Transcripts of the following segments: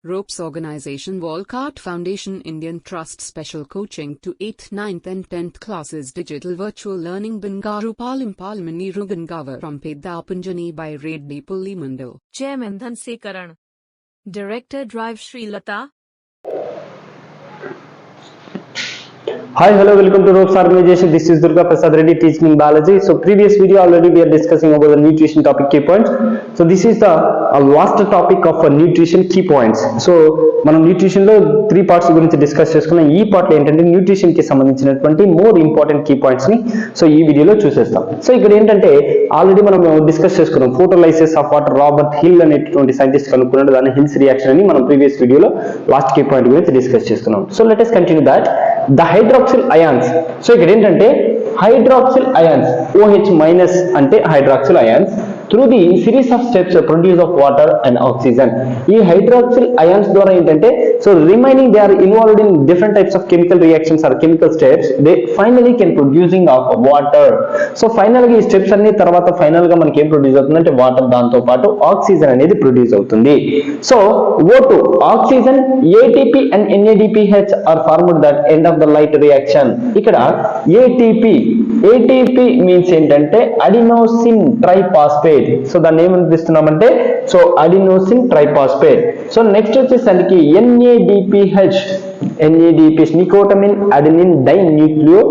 Ropes Organization Walcott Foundation Indian Trust Special Coaching to 8th, 9th and 10th classes Digital Virtual Learning Bangaru Palimani Rugangavar from Pedapunjani by Reddy Pulli Mandal. Chairman Dhansekaran. Director Drive Sri Lata. Hi, hello, welcome to Ropes Organization. This is Durga Prasad Reddy teaching in biology. So previous video already we are discussing about the nutrition topic key points. So this is the last topic of nutrition key points. So మనం nutrition లో 3 parts గురించి discuss చేసుకున్నాం. ఈ part లో ఏంటంటే nutrition కి సంబంధించినటువంటి more important key points ని సో ఈ వీడియోలో చూసేస్తాం. సో ఇక్కడ ఏంటంటే ఆల్రెడీ మనం డిస్కస్ చేసుకున్నాం photolysis of water. Robert hill అనేటువంటి సైంటిస్ట్ కనుక్కున్నాడు దాని హిల్స్ రియాక్షన్ అని మనం ప్రీవియస్ వీడియోలో లాస్ట్ కీ పాయింట్ గురించి డిస్కస్ చేసుకున్నాం. So let us continue that. The hydroxyl ions. So ఇక్కడ ఏంటంటే హైడ్రాక్సిల్ అయాన్స్ OH మైనస్ అంటే hydroxyl ions through the series of steps produce of water and oxygen. ఈ hydroxyl ions ద్వారా ఏంటంటే so remaining they are involved in different types of chemical reactions or chemical steps, they finally can producing of water. So final గా ఈ steps అన్ని తర్వాత final గా మనకి ఏం ప్రొడ్యూస్ అవుతుంది అంటే వాటర్, దాంతో పాటు ఆక్సిజన్ అనేది ప్రొడ్యూస్ అవుతుంది. So O2 oxygen, ATP and NADPH are formed that end of the light reaction. ఇక్కడ ATP మీన్స్ ఏంటంటే అడినోసిన్ ట్రైఫాస్ఫేట్. సో దాన్ని ఏమనిపిస్తున్నామంటే so adenosine triphosphate. So next వచ్చేసరికి NADPH nicotinamide adenine dinucleo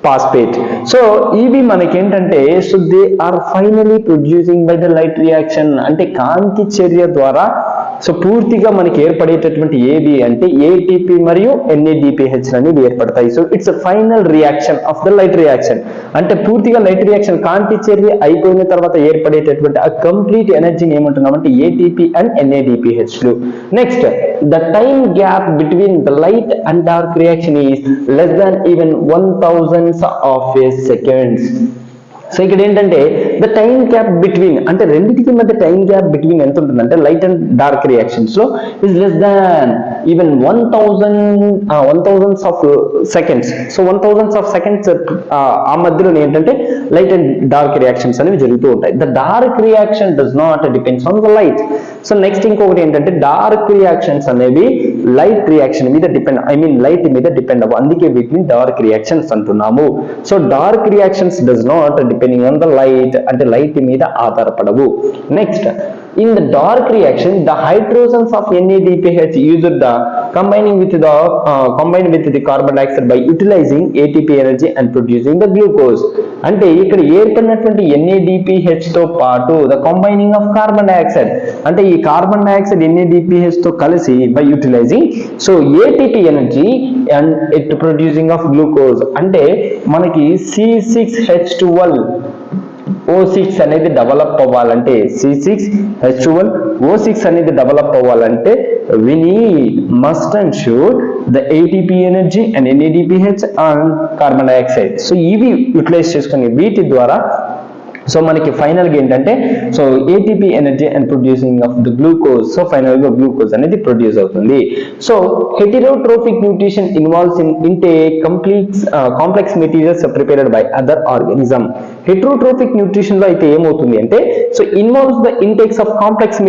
phosphate. So ఇవి మనకేంటంటే so they are finally producing by the light reaction. అంటే కాంతి చర్య ద్వారా సో పూర్తిగా మనకి ఏర్పడేటటువంటి ఏది అంటే ATP మరియు NADPH అనేవి ఏర్పడతాయి. So it's final reaction of the light reaction. అంటే పూర్తిగా లైట్ రియాక్షన్ కాంతి చర్య అయిపోయిన తర్వాత ఏర్పడేటటువంటి ఆ కంప్లీట్ ఎనర్జీని ఏమంటున్నామంటే ATP అండ్ NADPH లు. Next the time gap between the light and dark reaction is less than even 1000 of A seconds. So ఇక్కడ ఏంటంటే ద టైం గ్యాప్ బిట్వీన్ అంటే రెండింటికి మధ్య టైం గ్యాప్ బిట్వీన్ ఎంత ఉంటుందంటే లైట్ అండ్ డార్క్ రియాక్షన్స్ లో is less than even 1000 of seconds. So 1000 of seconds ఆ మధ్యలో ఏంటంటే లైట్ అండ్ డార్క్ రియాక్షన్స్ అనేవి జరుగుతూ ఉంటాయి. The dark reaction does not depends on the light. So next ఇంకొకటి ఏంటంటే డార్క్ రియాక్షన్స్ అనేవి లైట్ రియాక్షన్ మీద లైట్ మీద డిపెండ్ అవ్వ, అందుకే వీటిని డార్క్ రియాక్షన్స్ అంటున్నాము. So dark reactions does not depending on the light అంటే లైట్ మీద ఆధారపడవు. Next in the dark reaction the hydrogens of NADPH used the combined with the carbon dioxide by utilizing ATP energy and producing the glucose. అంటే ఇక్కడ ఏర్పడినటువంటి NADPH తో పాటు the combining of carbon dioxide అంటే ఈ carbon dioxide NADPH తో కలిసి by utilizing so ATP energy and it producing of glucose. అంటే మనకి C6H12 O6 అనేది డెవలప్ అవ్వాలంటే C6H12O6 అనేది డెవలప్ అవ్వాలంటే we need must and should the ATP energy and NADPH and carbon dioxide. So ఇవి utilise చేసుకుని వీటి ద్వారా సో మనకి ఫైనల్ గా ఏంటంటే so ATP energy and producing of the glucose. So final గా గ్లూకోజ్ అనేది ప్రొడ్యూస్ అవుతుంది. So heterotrophic nutrition involves in intake complex materials prepared by other organism. Heterotrophic nutrition లో అయితే ఏమవుతుంది అంటే so involves the intakes of complex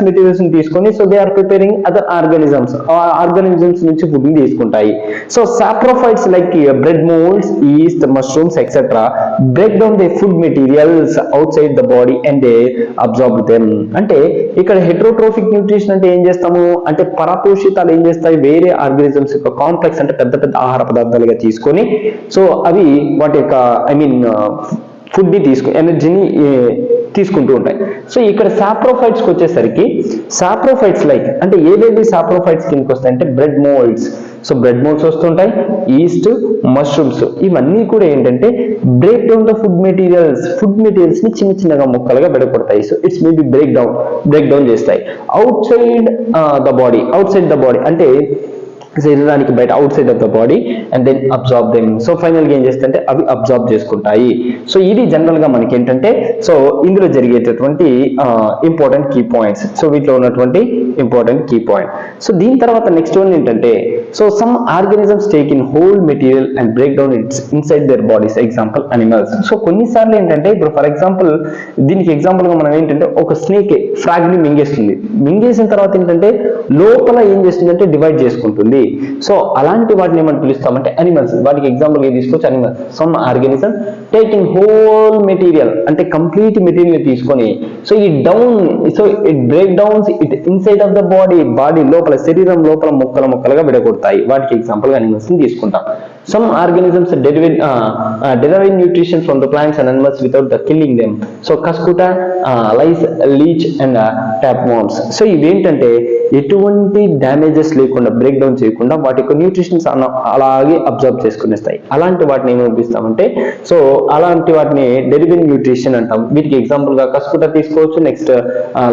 materials ని తీసుకొని so they are preparing other organisms నుంచి ఫుడ్ ని తీసుకుంటాయి. So saprophytes like bread moulds, east, mushrooms etcetera break down the food material outside the body and they absorb them. అంటే ఇక్కడ heterotrophic nutrition అంటే ఏం చేస్తాము అంటే పరపోషితాలు ఏం చేస్తాయి వేరే ఆర్గానిజమ్స్ యొక్క కాంప్లెక్స్ అంటే పెద్ద పెద్ద ఆహార పదార్థాలుగా తీసుకొని సో అవి వాటి యొక్క ఫుడ్ ని ఎనర్జీని తీసుకుంటూ ఉంటాయి. సో ఇక్కడ సాప్రోఫైట్స్ కి వచ్చేసరికి సాప్రోఫైట్స్ లైక్ అంటే ఏవేవి సాప్రోఫైట్స్ కిందకి వస్తాయి అంటే bread moulds. So bread moulds వస్తుంటాయి, ఈస్ట్, మష్రూమ్స్ ఇవన్నీ కూడా ఏంటంటే break down the food materials ని చిన్న చిన్నగా ముక్కలుగా విడగొడతాయి. So it's maybe break down చేస్తాయి అవుట్ సైడ్ ద బాడీ అంటే శరీరానికి బయట outside of the body and then absorb them. So final గా ఏం చేస్తుంటే అవి అబ్జార్బ్ చేసుకుంటాయి. సో ఇది జనరల్ గా మనకి ఏంటంటే సో ఇందులో జరిగేటటువంటి ఇంపార్టెంట్ కీ పాయింట్స్. సో వీటిలో ఉన్నటువంటి ఇంపార్టెంట్ కీ పాయింట్. సో దీని తర్వాత నెక్స్ట్ వన్ ఏంటంటే so some organisms take in whole material and break down it's inside there bodies, example animals. So కొన్నిసార్లు ఏంటంటే ఇప్పుడు ఫర్ ఎగ్జాంపుల్ దీనికి ఎగ్జాంపుల్ గా మనం ఏంటంటే ఒక స్నేక్ ఫ్రాగ్ ని మింగేస్తుంది, మింగేసిన తర్వాత ఏంటంటే లోపల ఏం చేస్తుందంటే డివైడ్ చేసుకుంటుంది. సో అలాంటి వాటిని ఏమని పిలుస్తామంటే అనిమల్స్. వాటికి ఎగ్జాంపుల్ గా తీసుకోవచ్చు animals. Some organism take in whole material అంటే కంప్లీట్ మెటీరియల్ తీసుకొని సో ఈ down so it break downs it inside of the body లోపల శరీరం లోపల ముక్కలుగా విడగొడతాయి. వాటికి ఎగ్జాంపుల్ గా అనిమల్స్ ని తీసుకుంటాం. Some organisms derive nutrition from the plants and animals without the killing them. So cuscuta, lice, leech and tapeworms. So ఇవేంటంటే ఎటువంటి డ్యామేజెస్ లేకుండా బ్రేక్ డౌన్ చేయకుండా వాటి యొక్క న్యూట్రిషన్స్ అలాగే అబ్జర్వ్ చేసుకునేస్తాయి. అలాంటి వాటిని ఏమి పంపిస్తామంటే సో అలాంటి వాటిని డెరివేటివ్ న్యూట్రిషన్ అంటాం. వీటికి ఎగ్జాంపుల్ గా కస్కుటా తీసుకోవచ్చు, నెక్స్ట్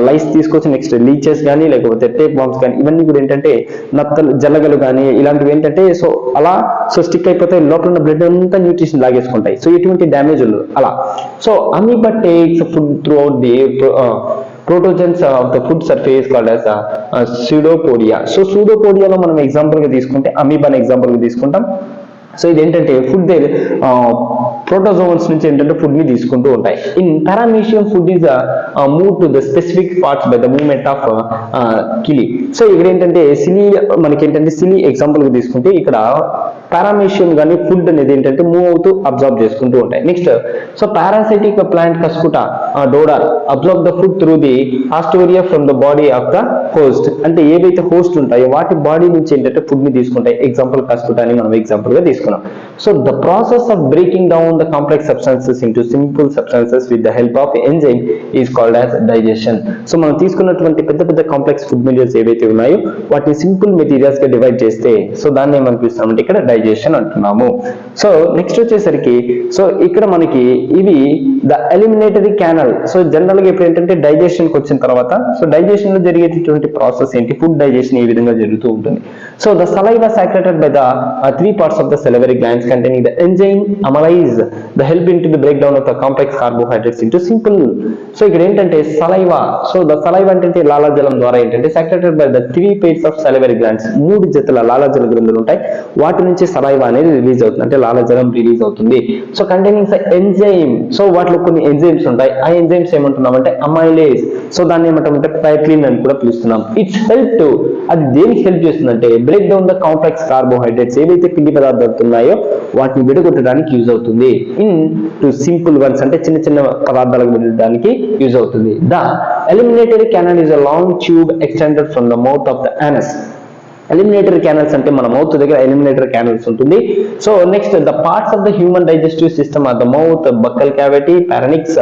లైస్ తీసుకోవచ్చు, నెక్స్ట్ లీచెస్ కానీ లేకపోతే టేప్ వామ్స్ కానీ ఇవన్నీ కూడా ఏంటంటే నత్తలు, జల్లగలు కానీ ఇలాంటివి ఏంటంటే సో అలా సో స్టిక్ అయిపోతే లోపల ఉన్న బ్లడ్ అంతా న్యూట్రిషన్ లాగేసుకుంటాయి. సో ఎటువంటి డ్యామేజ్ ఉండదు అలా. So amoeba takes food through out the protogens of the food surface called as pseudopodia. So pseudopodia మనం ఎగ్జాంపుల్ గా తీసుకుంటే అమీబాని ఎగ్జాంపుల్ గా తీసుకుంటాం. సో ఇదేంటంటే ఫుడ్ ప్రోటోజోన్స్ నుంచి ఏంటంటే ఫుడ్ ని తీసుకుంటూ ఉంటాయి. In paramecium food is move to the specific parts by the movement of cilia. So ఇక్కడ ఏంటంటే సిలి మనకి ఏంటంటే సిలి ఎగ్జాంపుల్ గా తీసుకుంటే ఇక్కడ పారామీషియం కానీ ఫుడ్ అనేది ఏంటంటే మూవ్ అవుతూ అబ్జర్వ్ చేసుకుంటూ ఉంటాయి. Next so parasitic plant cuscuta dodder observe the food through the haustoria from the body of the host. అంటే ఏవైతే హోస్ట్ ఉంటాయో వాటి బాడీ నుంచి ఏంటంటే ఫుడ్ ని తీసుకుంటాయి. ఎగ్జాంపుల్ కస్కుటా అని మనం ఎగ్జాంపుల్ గా తీసుకున్నాం. So the process of breaking down the complex substances into simple substances with the help of enzyme is called as digestion. So మనం తీసుకున్నటువంటి పెద్ద కాంప్లెక్స్ ఫుడ్ మెటీరియల్స్ ఏవైతే ఉన్నాయో వాటిని సింపుల్ మెటీరియల్స్ గా డివైడ్ చేస్తే సో దాన్ని ఏమని పిలుస్తామంటే ఇక్కడ డైజెషన్ అంటున్నాము. సో నెక్స్ట్ వచ్చేసరికి సో ఇక్కడ మనకి ఇవి ద ఎలిమినేటరీ క్యానల్. సో జనరల్ గా ఇప్పుడు ఏంటంటే డైజెషన్ కి వచ్చిన తర్వాత సో డైజెషన్ లో జరిగేటటువంటి ప్రాసెస్ ఏంటి, ఫుడ్ డైజెషన్ ఏ విధంగా జరుగుతూ ఉంటుంది. So the saliva secreted by the 3 parts of the salivary glands containing the enzyme amylase the help into the breakdown of the complex carbohydrates into simple. So ఇక్కడ ఏంటంటే saliva. So the saliva అంటే లాలాజలం ద్వారా ఏంటంటే సాక్రేటెడ్ by the 3 pairs of salivary glands 3 జతల లాలాజల గ్రంథులు ఉంటాయి. వాటి నుంచి సలైవా అనేది రిలీజ్ అవుతుంది, అంటే లాలాజలం రిలీజ్ అవుతుంది. So containing enzyme. సో వాటిలో కొన్ని ఎంజైమ్స్ ఉంటాయి. ఆ ఎంజైమ్స్ ఏమంటున్నామంటే అమైలేజ్. సో దాన్ని ఏమంటామంటే పైక్లిన్ అని కూడా పిలుస్తున్నాం. ఇట్స్ హెల్ప్ టు అది దేనికి హెల్ప్ చేస్తుందంటే break down the complex carbohydrates ఏవైతే పిండి పదార్థాలు ఉన్నాయో వాటిని విడగొట్టడానికి యూజ్ అవుతుంది. ఇన్ టు సింపుల్ వన్స్ అంటే చిన్న పదార్థాలకు విడడానికి యూజ్ అవుతుంది. The alimentary canal is a long tube extended from the mouth of the anus. Alimentary canals అంటే మన మౌత్ దగ్గర ఎలిమినేటరీ క్యానల్స్ ఉంటుంది. So next the parts of the human digestive system are the mouth, buccal cavity, pharynx,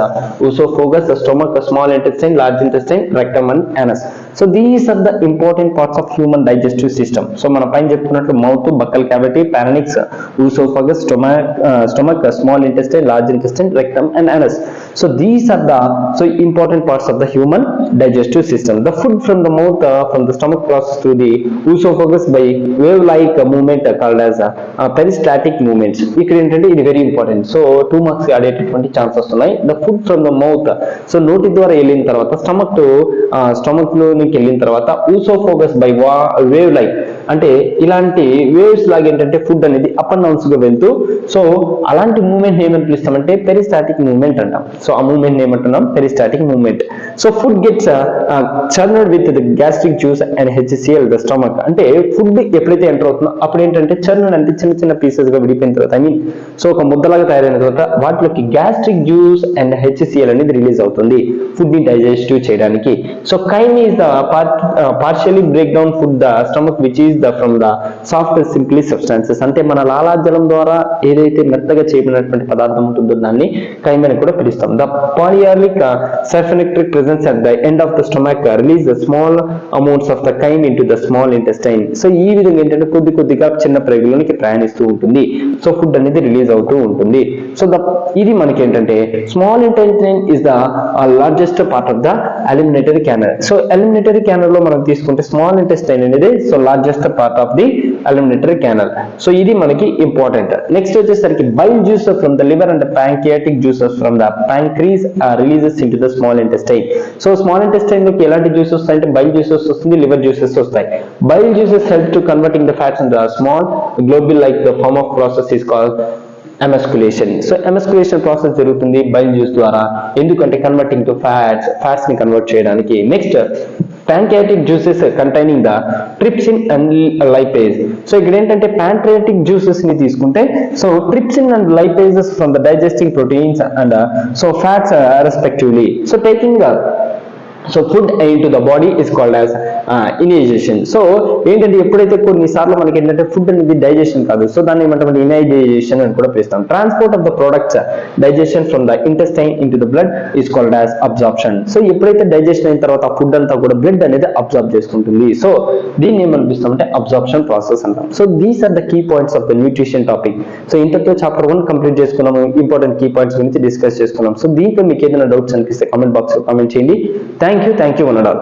oesophagus, stomach, small intestine, large intestine, rectum and anus. So these are the important parts of human digestive system. So మన పైన చెప్పుకున్నట్లు mouth, buccal cavity, pharynx, oesophagus, stomach, small intestine, large intestine, rectum and anus. So these are the important parts of the human digestive system. The food from the mouth from the stomach passes through the oesophagus by wave-like movement called as peristaltic movements. ఇక్కడ ఏంటంటే ఇది very important. So 2 marks ఆడేటటువంటి chances ఉన్నాయి. The food from the mouth so నోటి ద్వారా వెళ్ళిన తర్వాత stomach లోనికి వెళ్ళిన తర్వాత oesophagus by wave-like అంటే ఇలాంటి వేవ్స్ లాగా ఏంటంటే ఫుడ్ అనేది అప్ అండ్ డౌన్స్ గా వెళ్తూ సో అలాంటి మూవ్మెంట్ ఏమని పిలుస్తామంటే పెరిస్టాటిక్ మూవ్మెంట్ అంటాం. సో ఆ మూవ్మెంట్ ఏమంటున్నాం peristaltic movement. So food gets churned with the gastric juice and HCl the stomach. అంటే ఫుడ్ ఎప్పుడైతే ఎంటర్ అవుతుందో అప్పుడు ఏంటంటే చర్నడ్ అంటే చిన్న పీసెస్ గా విడిపోయిన తర్వాత సో ఒక ముద్దలాగా తయారైన తర్వాత వాటిలోకి గ్యాస్ట్రిక్ జ్యూస్ అండ్ HCl అనేది రిలీజ్ అవుతుంది ఫుడ్ ని డైజెస్టివ్ చేయడానికి. So కైమ్ is the partially break down food the stomach which is from the soft simply substances. అంటే మన లాలాజలం ద్వారా ఏదైతే మెత్తగా చేయబడినటువంటి పదార్థం ఉంటుందో దాన్ని కైమ్ అని కూడా పిలుస్తాం. The pyloric sphincter presence at the end of the stomach release the small amounts of the chyme into the small intestine. So ఈ విధంగా ఏంటంటే కొద్దిగా చిన్న ప్రేగులోనికి ప్రయాణిస్తూ ఉంటుంది. సో ఫుడ్ అనేది రిలీజ్ అవుతూ ఉంటుంది. సో ఇది మనకి ఏంటంటే small intestine is the largest part of the ఎలిమినేటరీ canal. So ఎలిమినేటరీ canal లో మనం తీసుకుంటే స్మాల్ ఇంటెస్టైన్ అనేది so largest part of the alimentary canal. So ఇది మనకి ఇంపార్టెంట్. నెక్స్ట్ వచ్చేసరికి bile juices from the liver and the pancreatic juices from the pancreas are releases into the small intestine. So small intestine లోకి ఎలాంటి juices వస్తాయి అంటే bile juices వస్తుంది, liver juices వస్తాయి. Bile juices help to converting the fats in the small globule like the form of process is called emasculation. So emasculation process జరుగుతుంది bile juice ద్వారా, ఎందుకంటే converting to fats ని convert చేయడానికి. Next pancreatic juices containing the trypsin and lipase. So ఇక్కడ ఏంటంటే pancreatic juices ని తీసుకుంటే so trypsin and lipases from the digesting proteins and so fats respectively. So taking so food into the body is called as initiation. So ఏంటంటే ఎప్పుడైతే కొన్నిసార్లు మనకి ఏంటంటే food అనేది డైజెషన్ కాదు, సో దాన్ని ఏమంటాం ఇనైజేషన్ అని కూడా పిలుస్తాం. Transport of the products digestion from the intestine into the blood is called as absorption. So ఎప్పుడైతే డైజెషన్ అయిన తర్వాత ఫుడ్ అంతా కూడా బ్లడ్ అనేది అబ్జార్బ్ చేసుకుంటుంది, సో దీన్ని ఏమనిపిస్తామంటే అబ్జార్ప్షన్ ప్రాసెస్ అంటాం. So these are the key points of the nutrition topic. So ఇంతటితో చాప్టర్ 1 కంప్లీట్ చేసుకున్నాము, ఇంపార్టెంట్ కీ పాయింట్స్ గురించి డిస్కస్ చేసుకున్నాం. సో దీంట్లో మీకు ఏదైనా డౌట్స్ అనిపిస్తే కామెంట్ బాక్స్ లో కామెంట్ చేయండి. Thank you, one and all.